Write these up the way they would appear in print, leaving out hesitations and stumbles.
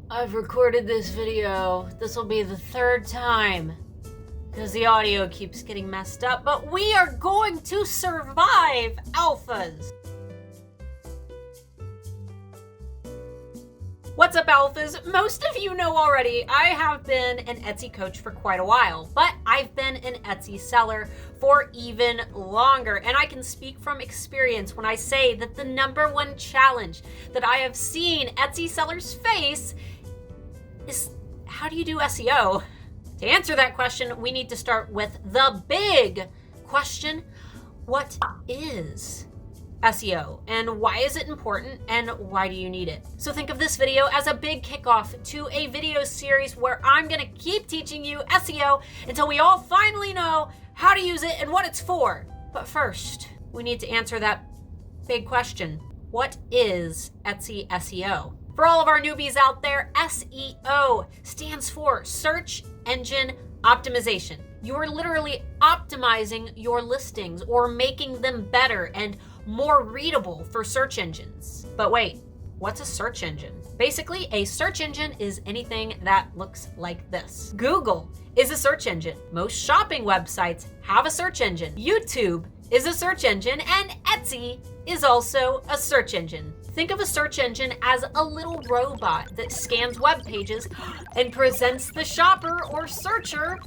I've recorded this video. This will be the third time because the audio keeps getting messed up, but we are going to survive alphas. What's up, alphas? Most of you know already, I have been an Etsy coach for quite a while, but I've been an Etsy seller for even longer. And I can speak from experience when I say that the number one challenge that I have seen Etsy sellers face is, how do you do SEO? To answer that question, we need to start with the big question: what is SEO, and why is it important, and why do you need it? So think of this video as a big kickoff to a video series where I'm gonna keep teaching you SEO until we all finally know how to use it and what it's for. But first, we need to answer that big question: what is Etsy SEO? For all of our newbies out there, SEO stands for Search Engine Optimization. You are literally optimizing your listings or making them better and more readable for search engines. But wait, what's a search engine? Basically, a search engine is anything that looks like this. Google is a search engine. Most shopping websites have a search engine. YouTube is a search engine, and Etsy is also a search engine. Think of a search engine as a little robot that scans web pages and presents the shopper or searcher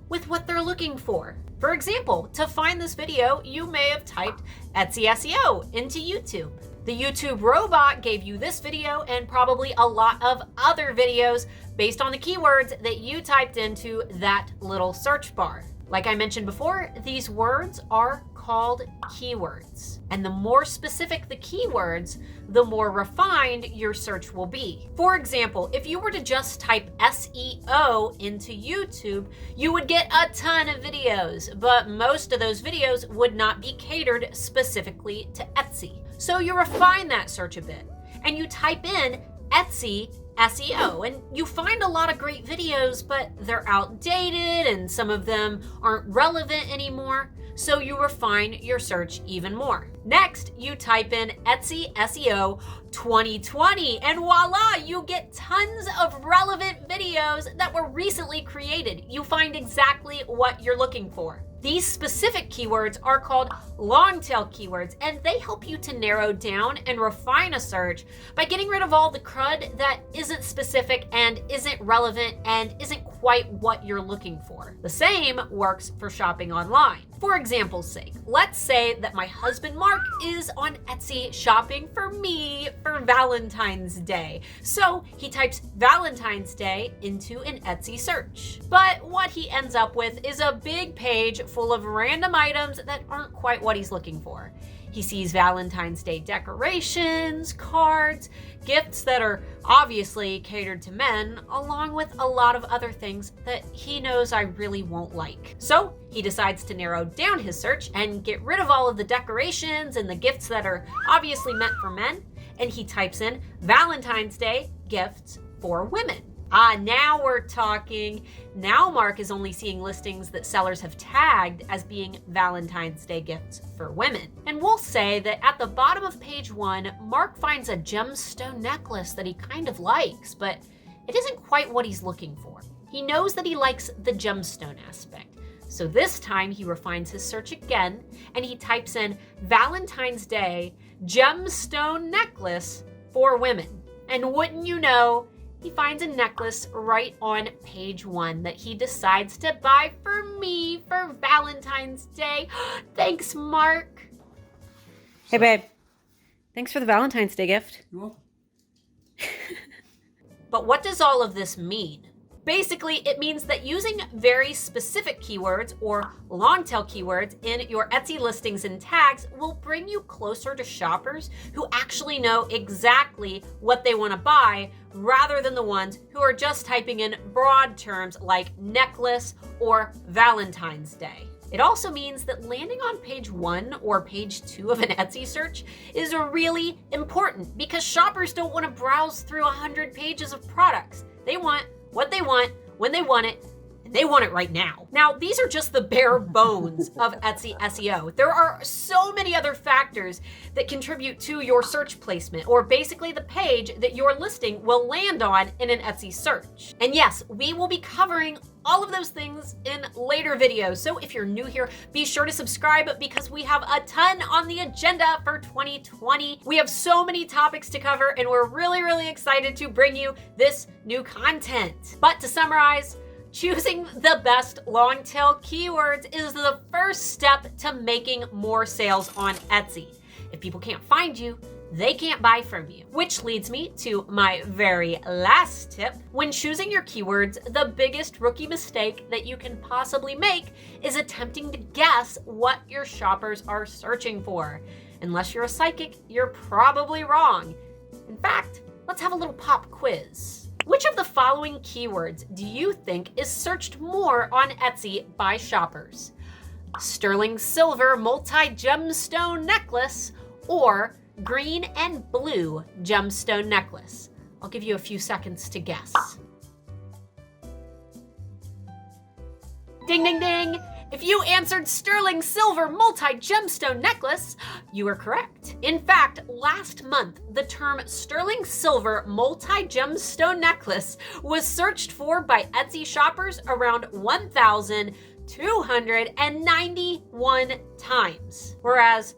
with what they're looking for. For example, to find this video, you may have typed Etsy SEO into YouTube. The YouTube robot gave you this video and probably a lot of other videos based on the keywords that you typed into that little search bar. Like I mentioned before, these words are called keywords. And the more specific the keywords, the more refined your search will be. For example, if you were to just type SEO into YouTube, you would get a ton of videos, but most of those videos would not be catered specifically to Etsy. So you refine that search a bit and you type in Etsy SEO, and you find a lot of great videos, but they're outdated and some of them aren't relevant anymore. So you refine your search even more. Next, you type in Etsy SEO 2020, and voila, you get tons of relevant videos that were recently created. You find exactly what you're looking for. These specific keywords are called long tail keywords, and they help you to narrow down and refine a search by getting rid of all the crud that isn't specific and isn't relevant and isn't quite what you're looking for. The same works for shopping online. For example's sake, let's say that my husband Mark is on Etsy shopping for me for Valentine's Day. So he types Valentine's Day into an Etsy search. But what he ends up with is a big page full of random items that aren't quite what he's looking for. He sees Valentine's Day decorations, cards, gifts that are obviously catered to men, along with a lot of other things that he knows I really won't like. So he decides to narrow down his search and get rid of all of the decorations and the gifts that are obviously meant for men, and he types in Valentine's Day gifts for women. Now we're talking. Now Mark is only seeing listings that sellers have tagged as being Valentine's Day gifts for women. And we'll say that at the bottom of page 1, Mark finds a gemstone necklace that he kind of likes, but it isn't quite what he's looking for. He knows that he likes the gemstone aspect. So this time he refines his search again and he types in Valentine's Day gemstone necklace for women. And wouldn't you know, he finds a necklace right on page 1 that he decides to buy for me for Valentine's Day. Thanks, Mark. Hey, babe. Thanks for the Valentine's Day gift. You're welcome. But what does all of this mean? Basically, it means that using very specific keywords or long tail keywords in your Etsy listings and tags will bring you closer to shoppers who actually know exactly what they want to buy, rather than the ones who are just typing in broad terms like necklace or Valentine's Day. It also means that landing on page 1 or page 2 of an Etsy search is really important, because shoppers don't want to browse through 100 pages of products. They want what they want, when they want it, and They want it right now. Now, these are just the bare bones of Etsy SEO. There are so many other factors that contribute to your search placement, or basically the page that your listing will land on in an Etsy search. And yes, we will be covering all of those things in later videos. So if you're new here, be sure to subscribe because we have a ton on the agenda for 2020. We have so many topics to cover and we're really, really excited to bring you this new content. But to summarize, choosing the best long tail keywords is the first step to making more sales on Etsy. If people can't find you, they can't buy from you. Which leads me to my very last tip. When choosing your keywords, the biggest rookie mistake that you can possibly make is attempting to guess what your shoppers are searching for. Unless you're a psychic, you're probably wrong. In fact, let's have a little pop quiz. Which of the following keywords do you think is searched more on Etsy by shoppers? Sterling silver multi-gemstone necklace or green and blue gemstone necklace? I'll give you a few seconds to guess. Ding, ding, ding. If you answered sterling silver multi-gemstone necklace, you are correct. In fact, last month, the term sterling silver multi-gemstone necklace was searched for by Etsy shoppers around 1,291 times, whereas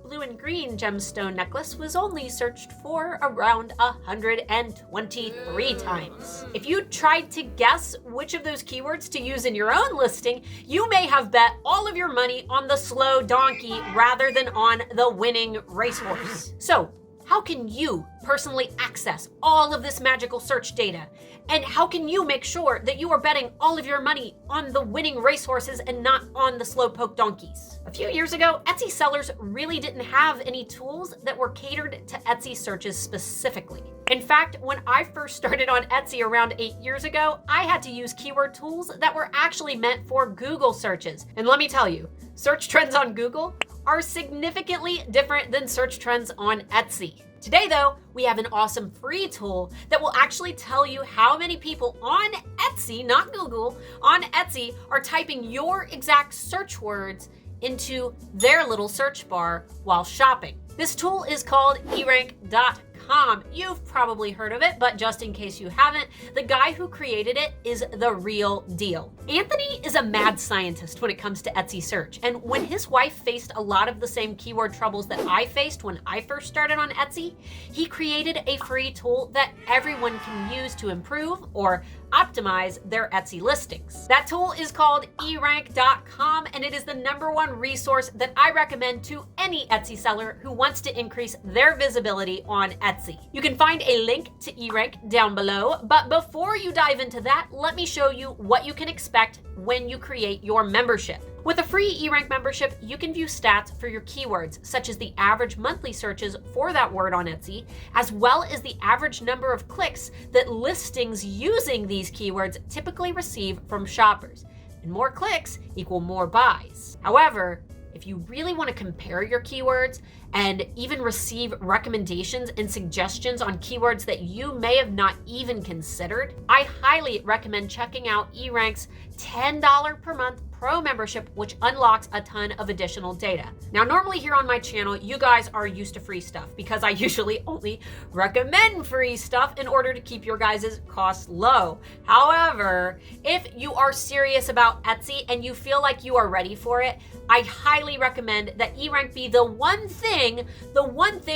blue and green gemstone necklace was only searched for around 123 times. If you tried to guess which of those keywords to use in your own listing, you may have bet all of your money on the slow donkey rather than on the winning racehorse. So, how can you personally access all of this magical search data? And how can you make sure that you are betting all of your money on the winning racehorses and not on the slowpoke donkeys? A few years ago, Etsy sellers really didn't have any tools that were catered to Etsy searches specifically. In fact, when I first started on Etsy around 8 years ago, I had to use keyword tools that were actually meant for Google searches. And let me tell you, search trends on Google are significantly different than search trends on Etsy. Today though, we have an awesome free tool that will actually tell you how many people on Etsy, not Google, on Etsy are typing your exact search words into their little search bar while shopping. This tool is called erank.com. You've probably heard of it, but just in case you haven't, the guy who created it is the real deal. Anthony is a mad scientist when it comes to Etsy search, and when his wife faced a lot of the same keyword troubles that I faced when I first started on Etsy, he created a free tool that everyone can use to improve or optimize their Etsy listings. That tool is called erank.com, and it is the #1 resource that I recommend to any Etsy seller who wants to increase their visibility on Etsy. You can find a link to erank down below, but before you dive into that, let me show you what you can expect when you create your membership. With a free eRank membership, you can view stats for your keywords, such as the average monthly searches for that word on Etsy, as well as the average number of clicks that listings using these keywords typically receive from shoppers. And more clicks equal more buys. However, if you really want to compare your keywords and even receive recommendations and suggestions on keywords that you may have not even considered, I highly recommend checking out eRank's $10 per month Pro membership, which unlocks a ton of additional data. Now, normally here on my channel, you guys are used to free stuff because I usually only recommend free stuff in order to keep your guys' costs low. However, if you are serious about Etsy and you feel like you are ready for it, I highly recommend that eRank be the one thing,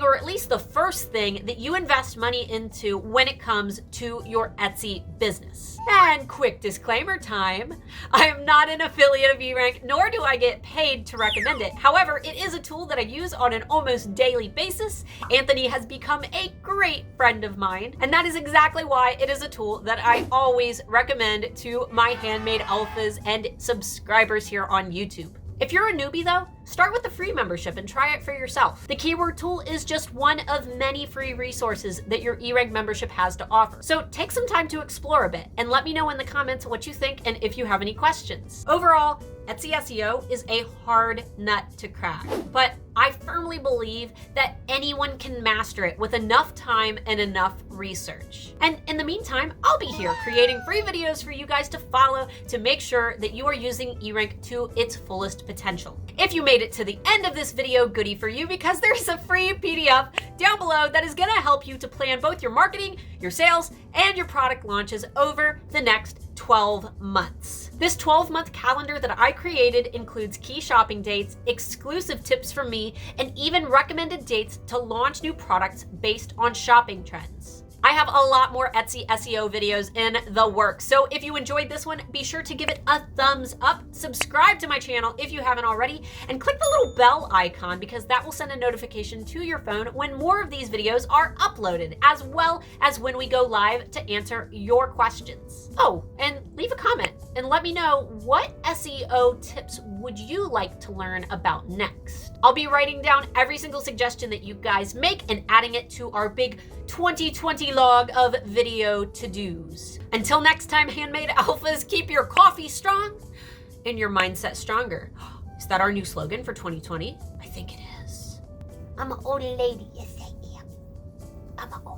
or at least the first thing that you invest money into when it comes to your Etsy business. And quick disclaimer time, I am not an affiliate of eRank, nor do I get paid to recommend it. However, it is a tool that I use on an almost daily basis. Anthony has become a great friend of mine, and that is exactly why it is a tool that I always recommend to my Handmade Alphas and subscribers here on YouTube. If you're a newbie though, start with the free membership and try it for yourself. The keyword tool is just one of many free resources that your eRank membership has to offer. So take some time to explore a bit and let me know in the comments what you think and if you have any questions. Overall, Etsy SEO is a hard nut to crack, but I firmly believe that anyone can master it with enough time and enough research. And in the meantime, I'll be here creating free videos for you guys to follow to make sure that you are using eRank to its fullest potential. If you made it to the end of this video, goody for you, because there's a free PDF down below that is gonna help you to plan both your marketing, your sales, and your product launches over the next 12 months. This 12-month calendar that I created includes key shopping dates, exclusive tips from me, and even recommended dates to launch new products based on shopping trends. I have a lot more Etsy SEO videos in the works, so if you enjoyed this one, be sure to give it a thumbs up, subscribe to my channel if you haven't already, and click the little bell icon because that will send a notification to your phone when more of these videos are uploaded, as well as when we go live to answer your questions. Oh, and leave a comment and let me know what SEO tips would you like to learn about next. I'll be writing down every single suggestion that you guys make and adding it to our big 2020 log of video to-dos. Until next time, Handmade Alphas, keep your coffee strong and your mindset stronger. Is that our new slogan for 2020? I think it is. I'm an old lady, yes I am. I'm an old